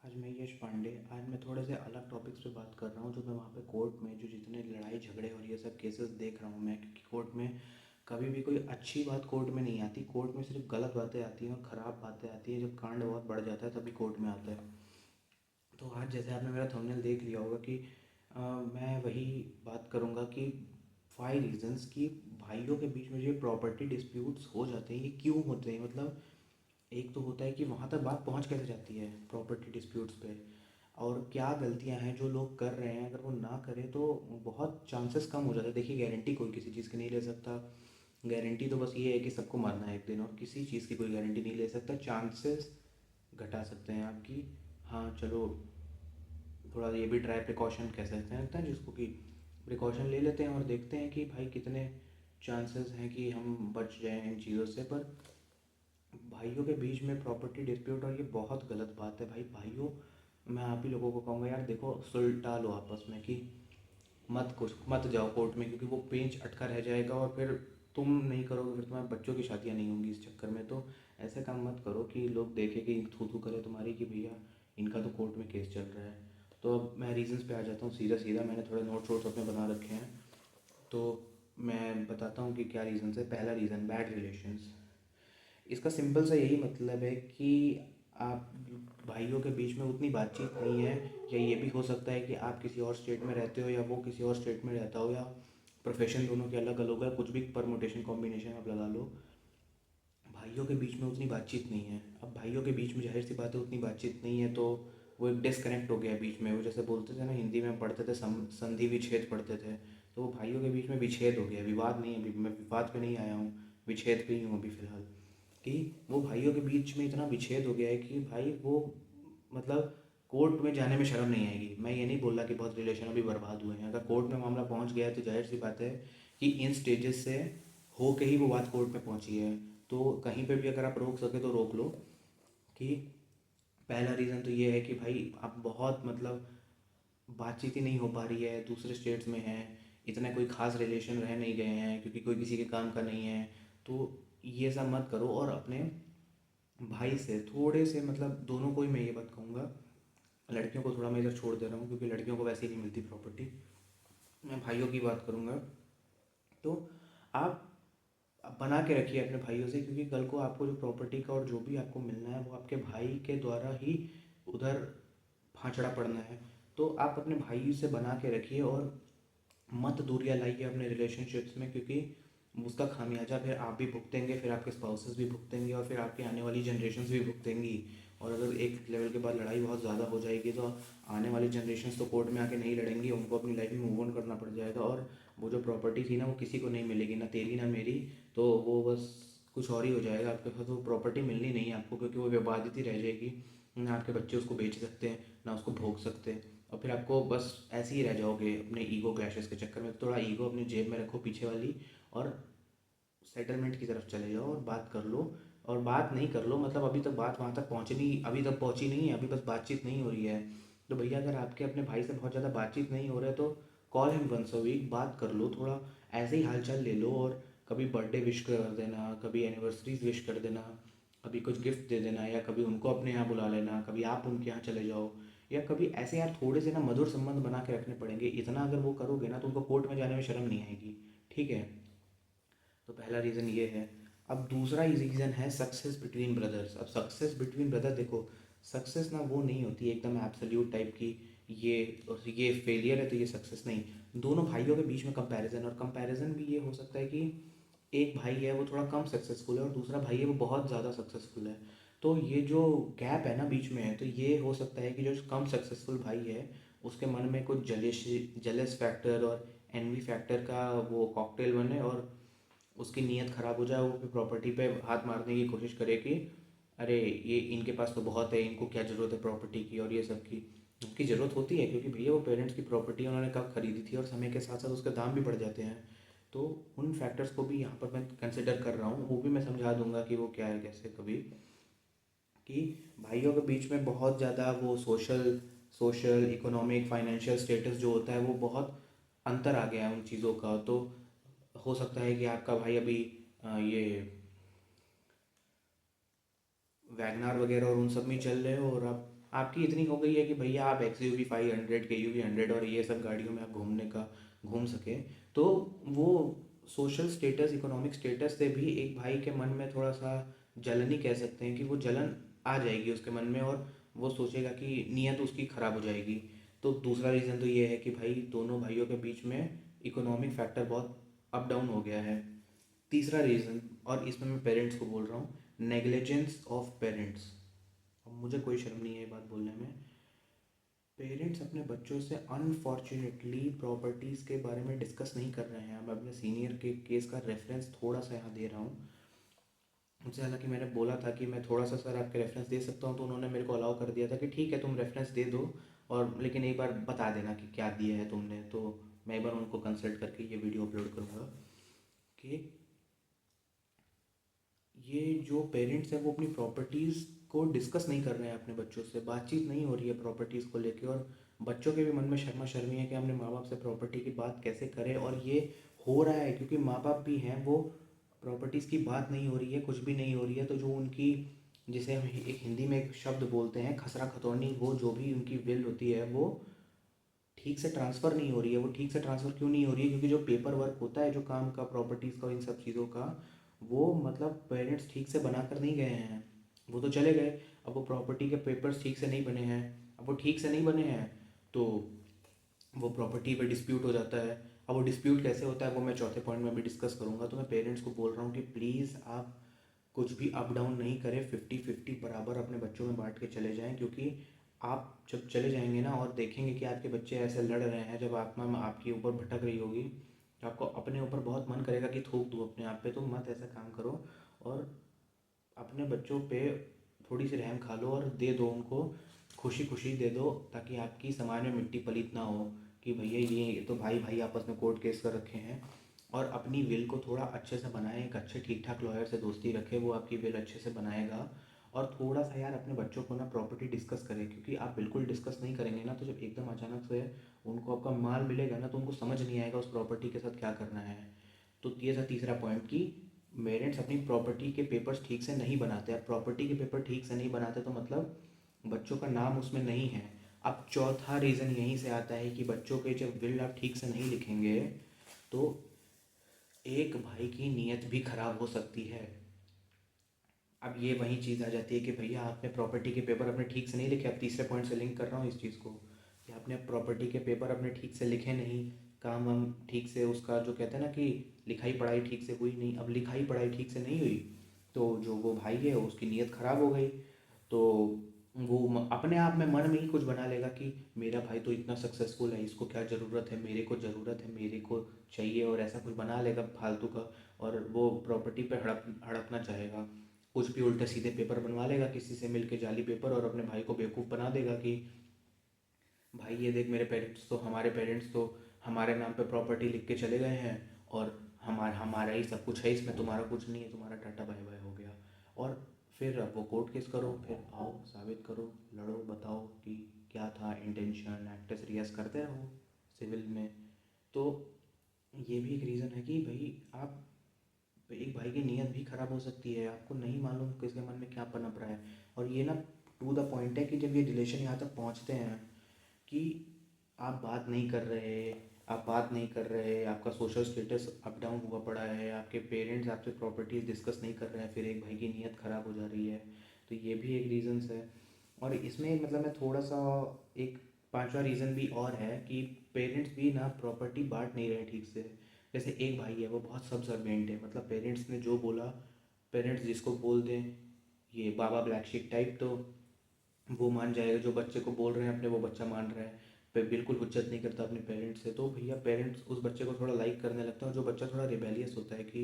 आज मैं यश पांडे। आज मैं थोड़े से अलग टॉपिक्स पे बात कर रहा हूँ। जो मैं वहाँ पे कोर्ट में जो जितने लड़ाई झगड़े और ये सब केसेस देख रहा हूँ मैं, क्योंकि कोर्ट में कभी भी कोई अच्छी बात कोर्ट में नहीं आती। कोर्ट में सिर्फ गलत बातें आती हैं और ख़राब बातें आती हैं। जब कांड बहुत बढ़ जाता है तभी कोर्ट में आता है। तो आज जैसे आपने मेरा थंबनेल देख लिया होगा कि मैं वही बात करूँगा कि 5 रीज़न्स कि भाइयों के बीच में जो प्रॉपर्टी डिस्प्यूट्स हो जाते हैं ये क्यों होते हैं। मतलब एक तो होता है कि वहाँ तक बात पहुँच कैसे जाती है प्रॉपर्टी डिस्प्यूट्स पे, और क्या गलतियाँ हैं जो लोग कर रहे हैं। अगर वो ना करें तो बहुत चांसेस कम हो जाते हैं। देखिए, गारंटी कोई किसी चीज़ की नहीं ले सकता। गारंटी तो बस ये है कि सबको मरना है एक दिन, और किसी चीज़ की कोई गारंटी नहीं ले सकता। चांसेस घटा सकते हैं आपकी। हाँ चलो, थोड़ा ये भी ट्राई प्रिकॉशन कह सकते हैं लगता है जिसको, कि प्रिकॉशन ले लेते हैं और देखते हैं कि भाई कितने चांसेस हैं कि हम बच जाएं इन चीज़ों से। पर भाइयों के बीच में प्रॉपर्टी डिस्प्यूट, और ये बहुत गलत बात है भाई। भाइयों, मैं आप ही लोगों को कहूँगा यार, देखो सुलटा लो आपस में कि मत जाओ कोर्ट में, क्योंकि वो पेंच अटका रह जाएगा और फिर तुम नहीं करोगे, फिर तुम्हारे बच्चों की शादियाँ नहीं होंगी इस चक्कर में। तो ऐसे काम मत करो कि लोग देखें कि थू थू करे तुम्हारी कि भैया इनका तो कोर्ट में केस चल रहा है। तो अब मैं रीजंस पे आ जाता हूँ सीधा सीधा। मैंने थोड़े नोट्स वोट्स अपने बना रखे हैं, तो मैं बताता हूँ कि क्या रीज़न्स है। पहला रीज़न, बैड रिलेशंस। इसका सिंपल सा यही मतलब है कि आप भाइयों के बीच में उतनी बातचीत नहीं है। या ये भी हो सकता है कि आप किसी और स्टेट में रहते हो या वो किसी और स्टेट में रहता हो, या प्रोफेशन दोनों के अलग अलग है, कुछ भी परमुटेशन कॉम्बिनेशन आप लगा लो। भाइयों के बीच में उतनी बातचीत नहीं है। अब भाइयों के बीच में जाहिर सी बात है उतनी बातचीत नहीं है, तो वो एक डिस्कनेक्ट हो गया है बीच में। वो जैसे बोलते थे ना, हिंदी में पढ़ते थे संधि विच्छेद पढ़ते थे, तो वो भाइयों के बीच में विच्छेद हो गया। विवाद नहीं है अभी, मैं विवाद पे नहीं आया हूँ, विच्छेद पे ही हूँ अभी फ़िलहाल। कि वो भाइयों के बीच में इतना विच्छेद हो गया है कि भाई वो, मतलब कोर्ट में जाने में शर्म नहीं आएगी। मैं ये नहीं बोल रहा कि बहुत रिलेशन अभी बर्बाद हुए हैं। अगर कोर्ट में मामला पहुंच गया है तो जाहिर सी बात है कि इन स्टेजेस से हो के ही वो बात कोर्ट में पहुंची है। तो कहीं पे भी अगर आप रोक सके तो रोक लो। कि पहला रीज़न तो ये है कि भाई आप बहुत, मतलब बातचीत ही नहीं हो पा रही है, दूसरे स्टेट्स में हैं, इतना कोई ख़ास रिलेशन रह नहीं गए हैं क्योंकि कोई किसी के काम का नहीं है। तो ये सब मत करो। और अपने भाई से थोड़े से, मतलब दोनों को ही मैं ये बात कहूँगा, लड़कियों को थोड़ा मैं इधर छोड़ दे रहा हूँ क्योंकि लड़कियों को वैसे ही नहीं मिलती प्रॉपर्टी। मैं भाइयों की बात करूँगा। तो आप बना के रखिए अपने भाइयों से, क्योंकि कल को आपको जो प्रॉपर्टी का और जो भी आपको मिलना है वो आपके भाई के द्वारा ही उधर भांचड़ा पड़ना है। तो आप अपने भाई से बना के रखिए, और मत दूरियां लाइए अपने रिलेशनशिप्स में, क्योंकि उसका खामियाजा फिर आप भी भुगतेंगे, फिर आपके स्पाउसेस भी भुगतेंगे, और फिर आपकी आने वाली जनरेशन्स भी भुगतेंगी। और अगर एक लेवल के बाद लड़ाई बहुत ज़्यादा हो जाएगी तो आने वाली जनरेशन्स तो कोर्ट में आके नहीं लड़ेंगी, उनको अपनी लाइफ में मूव ऑन करना पड़ जाएगा। और वो जो प्रॉपर्टी थी ना वो किसी को नहीं मिलेगी, ना तेरी ना मेरी। तो वो बस कुछ और ही हो जाएगा आपके पास। वो प्रॉपर्टी मिलनी नहीं है आपको, क्योंकि वो विवादित ही रह जाएगी। ना आपके बच्चे उसको बेच सकते हैं, ना उसको भोग सकते हैं। और फिर आपको बस ऐसे ही रह जाओगे अपने ईगो क्लैशेस के चक्कर में। तो थोड़ा ईगो अपनी जेब में रखो पीछे वाली, और सेटलमेंट की तरफ चले जाओ और बात कर लो। और बात नहीं कर लो, मतलब अभी तक बात वहाँ तक पहुँची नहीं, अभी तक पहुँची नहीं है, अभी बस बातचीत नहीं हो रही है। तो भैया अगर आपके अपने भाई से बहुत ज़्यादा बातचीत नहीं हो रहा है तो call him once a week, बात कर लो थोड़ा, ऐसे ही हालचाल ले लो। और कभी बर्थडे विश कर देना, कभी एनिवर्सरीज विश कर देना, कभी कुछ गिफ्ट दे देना, या कभी उनको अपने यहाँ बुला लेना, कभी आप उनके यहाँ चले जाओ। या कभी ऐसे यार थोड़े से ना मधुर संबंध बना के रखने पड़ेंगे। इतना अगर वो करोगे ना तो उनको कोर्ट में जाने में शर्म नहीं आएगी। ठीक है, तो पहला रीज़न ये है। अब दूसरा रीज़न है सक्सेस बिटवीन ब्रदर्स। अब सक्सेस बिटवीन ब्रदर, देखो सक्सेस ना वो नहीं होती एकदम एब्सोल्यूट टाइप की, ये ये फेलियर है तो ये सक्सेस नहीं। दोनों भाइयों के बीच में कंपैरिजन, और कंपैरिजन भी ये हो सकता है कि एक भाई है वो थोड़ा कम सक्सेसफुल है और दूसरा भाई है वो बहुत ज़्यादा सक्सेसफुल है। तो ये जो गैप है ना बीच में है, तो ये हो सकता है कि जो कम सक्सेसफुल भाई है उसके मन में कुछ जलेस फैक्टर और एनवी फैक्टर का वो कॉकटेल बने, और उसकी नीयत ख़राब हो जाए। वो फिर प्रॉपर्टी पे हाथ मारने की कोशिश करे कि अरे ये इनके पास तो बहुत है, इनको क्या ज़रूरत है प्रॉपर्टी की और ये सब की। उनकी ज़रूरत होती है क्योंकि भैया वो पेरेंट्स की प्रॉपर्टी उन्होंने कब खरीदी थी, और समय के साथ साथ उसके दाम भी बढ़ जाते हैं। तो उन फैक्टर्स को भी यहाँ पर मैं कंसिडर कर रहा हूँ, वो भी मैं समझा दूंगा कि वो क्या है कैसे कभी। कि भाइयों के बीच में बहुत ज़्यादा वो social social economic financial status जो होता है वो बहुत अंतर आ गया है उन चीज़ों का। तो हो सकता है कि आपका भाई अभी ये वैगनार वगैरह और उन सब में चल रहे हो, और आप आपकी इतनी हो गई है कि भैया आप XUV 500, KUV 100 और ये सब गाड़ियों में आप घूम सके, तो वो सोशल स्टेटस, इकोनॉमिक स्टेटस से भी एक भाई के मन में थोड़ा सा जलन ही कह सकते हैं कि वो जलन आ जाएगी उसके मन में, और वो सोचेगा कि नीयत उसकी ख़राब हो जाएगी। तो दूसरा रीज़न तो ये है कि भाई दोनों भाइयों के बीच में इकोनॉमिक फैक्टर बहुत अप डाउन हो गया है। तीसरा रीज़न, और इसमें मैं पेरेंट्स को बोल रहा हूँ, नेग्लिजेंस ऑफ पेरेंट्स। अब मुझे कोई शर्म नहीं है ये बात बोलने में। पेरेंट्स अपने बच्चों से अनफॉर्चुनेटली प्रॉपर्टीज़ के बारे में डिस्कस नहीं कर रहे हैं। मैं अपने सीनियर के केस का रेफरेंस थोड़ा सा यहाँ दे रहा हूँ। मुझसे हालांकि मैंने बोला था कि मैं थोड़ा सा सर आपके रेफरेंस दे सकता हूँ, तो उन्होंने मेरे को अलाउ कर दिया था कि ठीक है तुम रेफरेंस दे दो, और लेकिन एक बार बता देना कि क्या दिया है तुमने। तो मैं एक बार उनको कंसल्ट करके ये वीडियो अपलोड करूँगा कि ये जो पेरेंट्स हैं वो अपनी प्रॉपर्टीज़ को डिस्कस नहीं कर रहे हैं अपने बच्चों से, बातचीत नहीं हो रही है प्रॉपर्टीज़ को लेके, और बच्चों के भी मन में शर्मा शर्मी है कि हमने माँ बाप से प्रॉपर्टी की बात कैसे करें। और ये हो रहा है क्योंकि माँ बाप भी हैं, वो प्रॉपर्टीज़ की बात नहीं हो रही है, कुछ भी नहीं हो रही है, तो जो उनकी, जिसे हम एक हिंदी में एक शब्द बोलते हैं खसरा खतौनी, वो जो भी उनकी विल होती है वो ठीक से ट्रांसफ़र नहीं हो रही है। वो ठीक से ट्रांसफ़र क्यों नहीं हो रही है? क्योंकि जो पेपर वर्क होता है जो काम का, प्रॉपर्टीज़ का, इन सब चीज़ों का, वो मतलब पेरेंट्स ठीक से बना कर नहीं गए हैं। वो तो चले गए, अब वो प्रॉपर्टी के पेपर्स ठीक से नहीं बने हैं। अब वो ठीक से नहीं बने हैं तो वो प्रॉपर्टी पे डिस्प्यूट हो जाता है। अब वो डिस्प्यूट कैसे होता है वो मैं चौथे पॉइंट में भी डिस्कस करूँगा। तो मैं पेरेंट्स को बोल रहा हूँ कि प्लीज़ आप कुछ भी अप डाउन नहीं करें, 50-50 बराबर अपने बच्चों में बांट के चले जाएं। क्योंकि आप जब चले जाएंगे ना और देखेंगे कि आपके बच्चे ऐसे लड़ रहे हैं, जब आत्मा में आपके ऊपर भटक रही होगी, तो आपको अपने ऊपर बहुत मन करेगा कि थूक दूँ अपने आप पे। तो मत ऐसा काम करो, और अपने बच्चों पे थोड़ी सी रहम खा लो और दे दो उनको, खुशी खुशी दे दो, ताकि आपकी समाज में मिट्टी पलीत ना हो कि भैया ये तो भाई भाई आपस में कोर्ट केस कर रखे हैं। और अपनी विल को थोड़ा अच्छे से बनाएं, एक अच्छे ठीक ठाक लॉयर से दोस्ती रखें, वो आपकी विल अच्छे से बनाएगा। और थोड़ा सा यार अपने बच्चों को ना प्रॉपर्टी डिस्कस करें, क्योंकि आप बिल्कुल डिस्कस नहीं करेंगे ना, तो जब एकदम अचानक से उनको आपका माल मिलेगा ना, तो उनको समझ नहीं आएगा उस प्रॉपर्टी के साथ क्या करना है। तो ये था तीसरा पॉइंट कि पेरेंट्स अपनी प्रॉपर्टी के पेपर्स ठीक से नहीं बनाते। अब प्रॉपर्टी के पेपर ठीक से नहीं बनाते तो मतलब बच्चों का नाम उसमें नहीं है। अब चौथा रीज़न यहीं से आता है कि बच्चों के जब विल आप ठीक से नहीं लिखेंगे तो एक भाई की नीयत भी खराब हो सकती है। अब ये वही चीज़ आ जाती है कि भैया आपने प्रॉपर्टी के पेपर अपने ठीक से नहीं लिखे। अब तीसरे पॉइंट से लिंक कर रहा हूँ इस चीज़ को कि आपने प्रॉपर्टी के पेपर अपने ठीक से लिखे नहीं, काम हम ठीक से, उसका जो कहते हैं ना कि लिखाई पढ़ाई ठीक से हुई नहीं। अब लिखाई पढ़ाई ठीक से नहीं हुई तो जो वो भाई है उसकी नीयत ख़राब हो गई। तो वो अपने आप में मन में ही कुछ बना लेगा कि मेरा भाई तो इतना सक्सेसफुल है, इसको क्या ज़रूरत है, मेरे को ज़रूरत है, मेरे को चाहिए, और ऐसा कुछ बना लेगा फालतू का। और वो प्रॉपर्टी पे हड़पना चाहेगा, कुछ भी उल्टे सीधे पेपर बनवा लेगा किसी से मिल के, जाली पेपर, और अपने भाई को बेवकूफ़ बना देगा कि भाई ये देख मेरे पेरेंट्स तो हमारे नाम पे प्रॉपर्टी लिख के चले गए हैं, और हमारा हमारा ही सब कुछ है इसमें, तुम्हारा कुछ नहीं है, तुम्हारा टाटा बाय बाय हो गया। और फिर अब वो कोर्ट केस करो, फिर आओ साबित करो, लड़ो, बताओ कि क्या था इंटेंशन, एक्टस रियस करते रहो सिविल में। तो ये भी एक रीज़न है कि भाई आप, एक भाई की नीयत भी ख़राब हो सकती है, आपको नहीं मालूम किसके मन में क्या पनप रहा है। और ये ना टू द पॉइंट है कि जब ये रिलेशन यहाँ तक पहुँचते हैं कि आप बात नहीं कर रहे, आपका सोशल स्टेटस अप डाउन हुआ पड़ा है, आपके पेरेंट्स आपसे प्रॉपर्टीज़ डिस्कस नहीं कर रहे हैं, फिर एक भाई की नीयत ख़राब हो जा रही है। तो ये भी एक रीज़न्स है। और इसमें मतलब मैं थोड़ा सा, एक पांचवा रीज़न भी और है कि पेरेंट्स भी ना प्रॉपर्टी बांट नहीं रहे ठीक से। जैसे एक भाई है वो बहुत सबसर्वेंट है, मतलब पेरेंट्स ने जो बोला, पेरेंट्स जिसको बोल दें, ये बाबा ब्लैक शिप टाइप, तो वो मान जाएगा। जो बच्चे को बोल रहे हैं अपने वो बच्चा मान रहा है, पे बिल्कुल हुज्जत नहीं करता अपने पेरेंट्स से। तो भैया पेरेंट्स उस बच्चे को थोड़ा लाइक करने लगते हैं। और जो बच्चा थोड़ा रिबेलियस होता है कि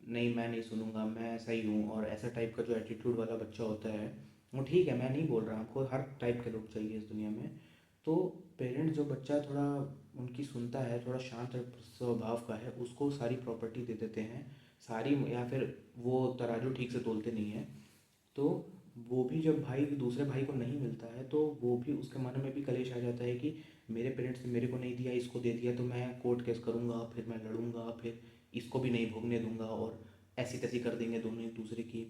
नहीं मैं नहीं सुनूंगा, मैं ऐसा ही हूँ, और ऐसा टाइप का जो एटीट्यूड वाला बच्चा होता है, वो ठीक है, मैं नहीं बोल रहा, आपको हर टाइप के लोग चाहिए इस दुनिया में। तो पेरेंट्स जो बच्चा थोड़ा उनकी सुनता है, थोड़ा शांत स्वभाव का है, उसको सारी प्रॉपर्टी दे देते हैं सारी, या फिर वो तराजू ठीक से तोलते नहीं हैं। तो वो भी जब भाई दूसरे भाई को नहीं मिलता है तो वो भी, उसके मन में भी कलेश आ जाता है कि मेरे पेरेंट्स ने मेरे को नहीं दिया, इसको दे दिया, तो मैं कोर्ट केस करूँगा, फिर मैं लड़ूंगा, फिर इसको भी नहीं भोगने दूंगा, और ऐसी तैसी कर देंगे दोनों एक दूसरे की।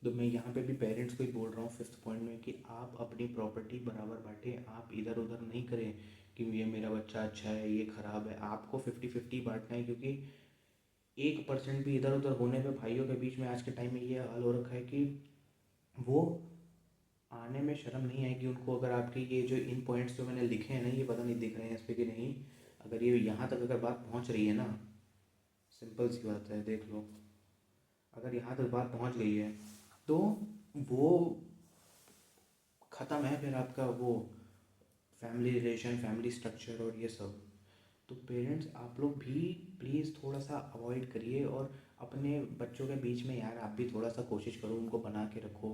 तो मैं यहाँ पे भी पेरेंट्स को ही बोल रहा हूँ फिफ्थ पॉइंट में कि आप अपनी प्रॉपर्टी बराबर बांटें। आप इधर उधर नहीं करें कि ये मेरा बच्चा अच्छा है ये ख़राब है। आपको 50-50 बांटना है, क्योंकि 1% भी इधर उधर होने पे भाइयों के बीच में आज के टाइम में ये हाल हो रखा है कि वो आने में शर्म नहीं आएगी उनको। अगर आपके ये जो इन पॉइंट्स जो मैंने लिखे हैं ना, ये पता नहीं दिख रहे हैं इस पर कि नहीं, अगर ये यहाँ तक अगर बात पहुँच रही है ना, सिंपल सी बात है, देख लो, अगर यहाँ तक बात पहुँच गई है तो वो ख़त्म है फिर आपका वो फैमिली रिलेशन, फैमिली स्ट्रक्चर और ये सब। तो पेरेंट्स आप लोग भी प्लीज़ थोड़ा सा अवॉइड करिए, और अपने बच्चों के बीच में यार आप भी थोड़ा सा कोशिश करो, उनको बना के रखो।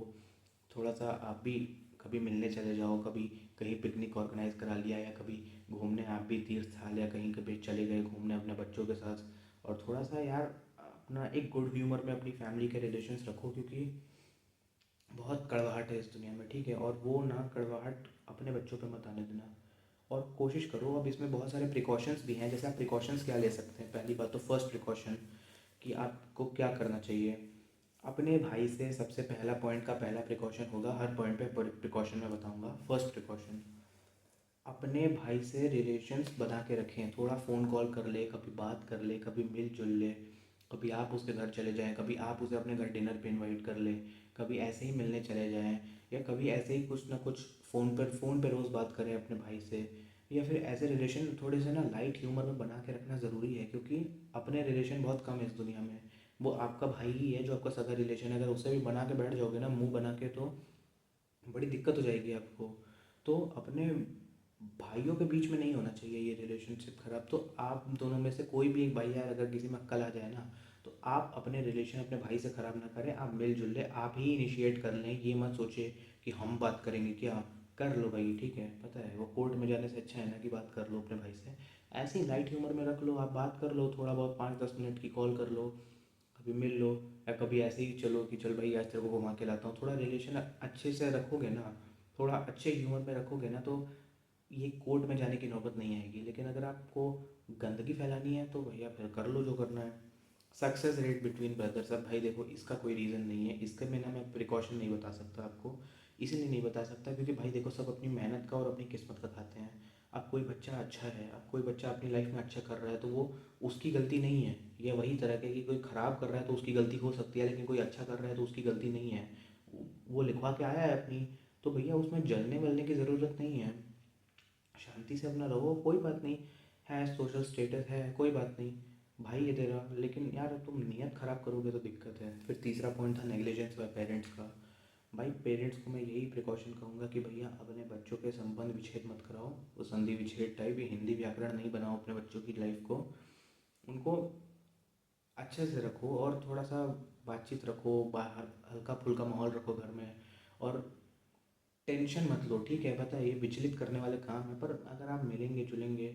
थोड़ा सा आप भी कभी मिलने चले जाओ, कभी कहीं पिकनिक ऑर्गेनाइज करा लिया, या कभी घूमने आप भी तीर्थ स्थल या कहीं कभी चले गए घूमने अपने बच्चों के साथ। और थोड़ा सा यार अपना एक गुड ह्यूमर में अपनी फैमिली के रिलेशंस रखो, क्योंकि बहुत कड़वाहट है इस दुनिया में, ठीक है। और वो ना कड़वाहट अपने बच्चों पे मत आने देना। और कोशिश करो, अब इसमें बहुत सारे प्रिकॉशंस भी हैं। जैसे आप प्रिकॉशंस क्या ले सकते हैं, पहली बात तो फर्स्ट प्रिकॉशन कि आपको क्या करना चाहिए। अपने भाई से सबसे पहला पॉइंट का पहला प्रिकॉशन होगा, हर पॉइंट पे प्रिकॉशन मैं बताऊंगा। फर्स्ट प्रिकॉशन, अपने भाई से रिलेशंस बना के रखें। थोड़ा फ़ोन कॉल कर ले, कभी बात कर ले, कभी मिल जुल ले, कभी आप उसके घर चले जाएं, कभी आप उसे अपने घर डिनर पे इनवाइट कर ले, कभी ऐसे ही मिलने चले जाएं, या कभी ऐसे ही कुछ ना कुछ फ़ोन पे रोज़ बात करें अपने भाई से। या फिर ऐसे रिलेशन थोड़े से ना लाइट ह्यूमर में बना के रखना ज़रूरी है, क्योंकि अपने रिलेशन बहुत कम है इस दुनिया में। वो आपका भाई ही है जो आपका सगा रिलेशन है। अगर उससे भी बना के बैठ जाओगे ना मुंह बना के, तो बड़ी दिक्कत हो जाएगी आपको। तो अपने भाइयों के बीच में नहीं होना चाहिए ये रिलेशनशिप ख़राब। तो आप दोनों में से कोई भी एक भाई यार अगर किसी में अक्ल आ जाए ना, तो आप अपने रिलेशन अपने भाई से ख़राब ना करें, आप मिलजुल लें, आप ही इनिशिएट कर लें। ये मत सोचिए कि हम बात करेंगे, क्या कर लो भाई, ठीक है, पता है वो कोर्ट में जाने से अच्छा है ना कि बात कर लो अपने भाई से। ऐसे ही लाइट ह्यूमर में रख लो, आप बात कर लो, थोड़ा बहुत 5-10 मिनट की कॉल कर लो, कभी मिल लो, या कभी ऐसे ही चलो कि चल भाई आज तेरे को घुमा के लाता हूँ। थोड़ा रिलेशन अच्छे से रखोगे ना, थोड़ा अच्छे ह्यूमर में रखोगे ना, तो ये कोर्ट में जाने की नौबत नहीं आएगी। लेकिन अगर आपको गंदगी फैलानी है तो भैया फिर कर लो जो करना है। सक्सेस रेट बिटवीन ब्रदर्स, अब भाई देखो इसका कोई रीज़न नहीं है, इसके बिना मैं प्रिकॉशन नहीं बता सकता आपको। इसलिए नहीं बता सकता क्योंकि भाई देखो सब अपनी मेहनत का और अपनी किस्मत का खाते हैं। अब कोई बच्चा अच्छा है, अब कोई बच्चा अपनी लाइफ में अच्छा कर रहा है, तो वो उसकी गलती नहीं है। ये वही तरह के कि कोई ख़राब कर रहा है तो उसकी गलती हो सकती है, लेकिन कोई अच्छा कर रहा है तो उसकी गलती नहीं है। वो लिखवा के आया है अपनी, तो भैया उसमें जलने वलने की ज़रूरत नहीं है। शांति से अपना रहो, कोई बात नहीं है, सोशल स्टेटस है, कोई बात नहीं, भाई है तेरा। लेकिन यार तुम नियत ख़राब करोगे तो दिक्कत है। फिर तीसरा पॉइंट था नेग्लिजेंस बाय पेरेंट्स का। भाई पेरेंट्स को मैं यही प्रिकॉशन कहूँगा कि भैया अपने बच्चों के संबंध विच्छेद मत कराओ। वो संधि विच्छेद टाइप ये हिंदी व्याकरण नहीं बनाओ अपने बच्चों की लाइफ को। उनको अच्छे से रखो और थोड़ा सा बातचीत रखो, बाहर हल्का फुल्का माहौल रखो घर में। और टेंशन मत लो, ठीक है, पता है ये विचलित करने वाले काम है, पर अगर आप मिलेंगे जुलेंगे,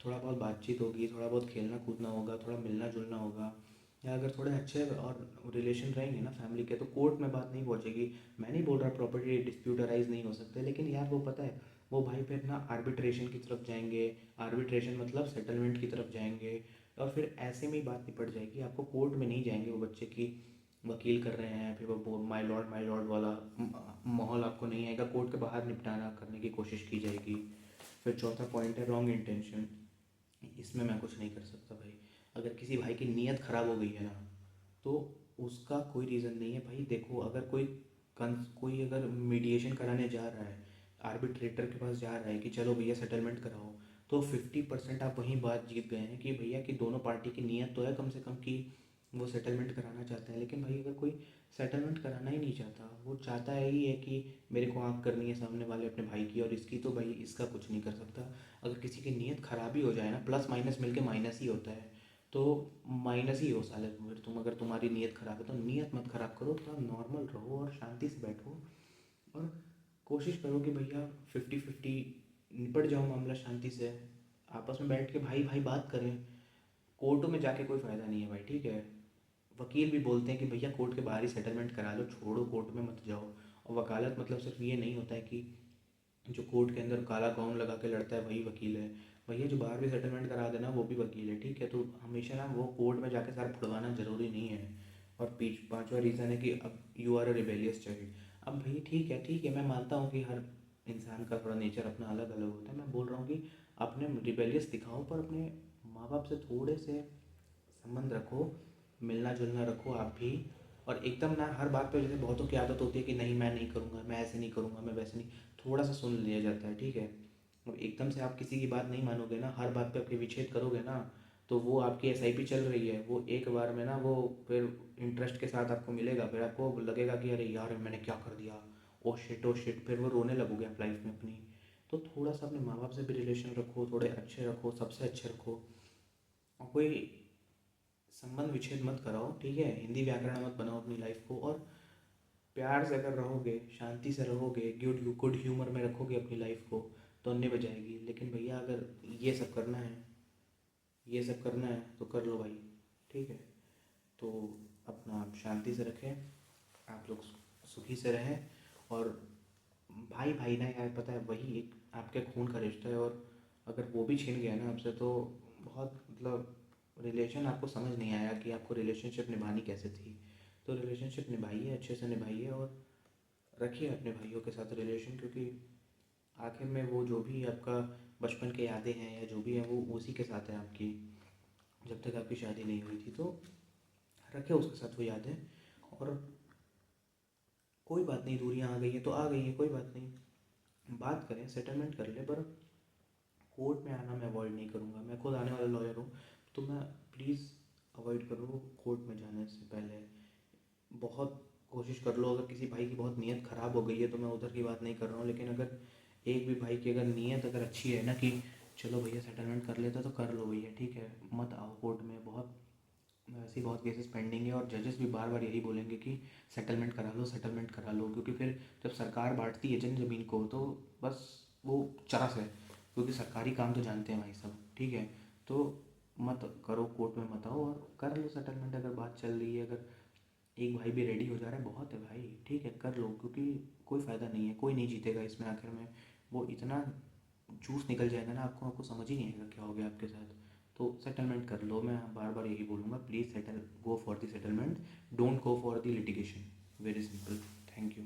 थोड़ा बहुत बातचीत होगी, थोड़ा बहुत खेलना कूदना होगा, थोड़ा मिलना जुलना होगा, या अगर थोड़े अच्छे और रिलेशन रहेंगे ना फैमिली के, तो कोर्ट में बात नहीं पहुंचेगी। मैं नहीं बोल रहा प्रॉपर्टी डिस्प्यूट अराइज नहीं हो सकते, लेकिन यार वो पता है वो भाई फिर ना आर्बिट्रेशन की तरफ जाएंगे। आर्बिट्रेशन मतलब सेटलमेंट की तरफ जाएंगे, और फिर ऐसे में ही बात निपट जाएगी। आपको कोर्ट में नहीं जाएंगे वो बच्चे की वकील कर रहे हैं, फिर वो माय लॉर्ड वाला माहौल आपको नहीं आएगा। कोर्ट के बाहर निपटारा करने की कोशिश की जाएगी। फिर चौथा पॉइंट है रॉन्ग इंटेंशन। इसमें मैं कुछ नहीं कर सकता भाई। अगर किसी भाई की नीयत ख़राब हो गई है ना, तो उसका कोई रीज़न नहीं है भाई। देखो अगर कोई अगर मीडिएशन कराने जा रहा है, आर्बिट्रेटर के पास जा रहा है कि चलो भैया सेटलमेंट कराओ, तो 50% आप वहीं बात जीत गए हैं कि भैया कि दोनों पार्टी की नीयत तो है कम से कम कि वो सेटलमेंट कराना चाहते हैं। लेकिन भाई अगर कोई सेटलमेंट कराना ही नहीं चाहता, वो चाहता है ही है कि मेरे को आँख करनी है सामने वाले अपने भाई की और इसकी, तो भाई इसका कुछ नहीं कर सकता। अगर किसी की नीयत ख़राब ही हो जाए ना, प्लस माइनस मिलके माइनस ही होता है, तो माइनस ही हो साले। फिर तुम अगर तुम्हारी नीयत ख़राब है तो नीयत मत ख़राब करो, थोड़ा नॉर्मल रहो और शांति से बैठो। और कोशिश करो कि भैया 50-50 निपट जाओ मामला शांति से। आपस में बैठ के भाई भाई बात करें। कोर्टों में जाके कोई फ़ायदा नहीं है भाई, ठीक है। वकील भी बोलते हैं कि भैया कोर्ट के बाहर ही सेटलमेंट करा लो, छोड़ो कोर्ट में मत जाओ। और वकालत मतलब सिर्फ ये नहीं होता है कि जो कोर्ट के अंदर काला गाउन लगा के लड़ता है वही वकील है। भैया जो बाहर भी सेटलमेंट करा देना वो भी वकील है, ठीक है। तो हमेशा ना वो कोर्ट में जाके सारा फुड़वाना ज़रूरी नहीं है। और पांचवा रीज़न है कि अब you are a rebellious child. अब भाई ठीक है, मैं मानता हूँ कि हर इंसान का थोड़ा नेचर अपना अलग अलग होता है। मैं बोल रहा हूँ कि अपने रिबेलियस दिखाओ पर अपने माँ बाप से थोड़े से संबंध रखो, मिलना जुलना रखो आप भी। और एकदम ना हर बात पे, जैसे बहुतों की आदत होती है कि नहीं मैं नहीं करूँगा, मैं ऐसे नहीं करूँगा, मैं वैसे नहीं, थोड़ा सा सुन लिया जाता है, ठीक है। अब एकदम से आप किसी की बात नहीं मानोगे ना, हर बात पे आपके विच्छेद करोगे ना, तो वो आपकी एसआईपी चल रही है, वो एक बार में ना वो फिर इंटरेस्ट के साथ आपको मिलेगा, फिर आपको लगेगा कि अरे यार मैंने क्या कर दिया, ओ शिट, फिर वो रोने लगोगे आप लाइफ में अपनी। तो थोड़ा सा अपने माँ बाप से भी रिलेशन रखो, थोड़े अच्छे रखो, सबसे अच्छे रखो। और कोई संबंध विच्छेद मत कराओ, ठीक है। हिंदी व्याकरण मत बनाओ अपनी लाइफ को। और प्यार से अगर रहोगे, शांति से रहोगे, गुड ह्यूमर में रखोगे अपनी लाइफ को, तो निभ जाएगी। लेकिन भैया अगर ये सब करना है, ये सब करना है तो कर लो भाई, ठीक है। तो अपना आप शांति से रखें, आप लोग सुखी से रहें। और भाई भाई ना यार, पता है वही एक आपके खून का रिश्ता है। और अगर वो भी छिन गया ना आपसे तो बहुत मतलब रिलेशन आपको समझ नहीं आया कि आपको रिलेशनशिप निभानी कैसे थी। तो रिलेशनशिप निभाइए, अच्छे से निभाइए और रखिए अपने भाइयों के साथ रिलेशन, क्योंकि आखिर में वो जो भी आपका बचपन के यादें हैं या जो भी है वो उसी के साथ है आपकी, जब तक आपकी शादी नहीं हुई थी। तो रखे उसके साथ वो यादें। और कोई बात नहीं, दूरियां आ गई हैं तो आ गई हैं, कोई बात नहीं, बात करें, सेटलमेंट कर ले। पर कोर्ट में आना मैं अवॉइड नहीं करूँगा, मैं खुद आने वाला लॉयर हूँ। तो मैं प्लीज़ अवॉइड करूँ कोर्ट में जाने से पहले। बहुत कोशिश कर लो, अगर किसी भाई की बहुत नीयत ख़राब हो गई है तो मैं उधर की बात नहीं कर रहा हूँ, लेकिन अगर एक भी भाई की अगर नीयत अगर अच्छी है ना कि चलो भैया सेटलमेंट कर लेते तो कर लो भैया, ठीक है। मत आओ कोर्ट में, बहुत ऐसी बहुत केसेस पेंडिंग है। और जजेस भी बार बार यही बोलेंगे कि सेटलमेंट करा लो, सेटलमेंट करा लो, क्योंकि फिर जब सरकार बांटती है जन ज़मीन को तो बस वो चरस है, क्योंकि सरकारी काम तो जानते हैं भाई सब, ठीक है। तो मत करो, कोर्ट में मत आओ और कर लो सेटलमेंट। अगर बात चल रही है, अगर एक भाई भी रेडी हो जा रहा है, बहुत है भाई, ठीक है कर लो, क्योंकि कोई फ़ायदा नहीं है, कोई नहीं जीतेगा इसमें आखिर में। वो इतना जूस निकल जाएगा ना आपको, आपको समझ ही नहीं आएगा क्या हो गया आपके साथ। तो सेटलमेंट कर लो, मैं बार बार यही बोलूँगा, please settle, go for the settlement, don't go for the litigation. Very simple. Thank you.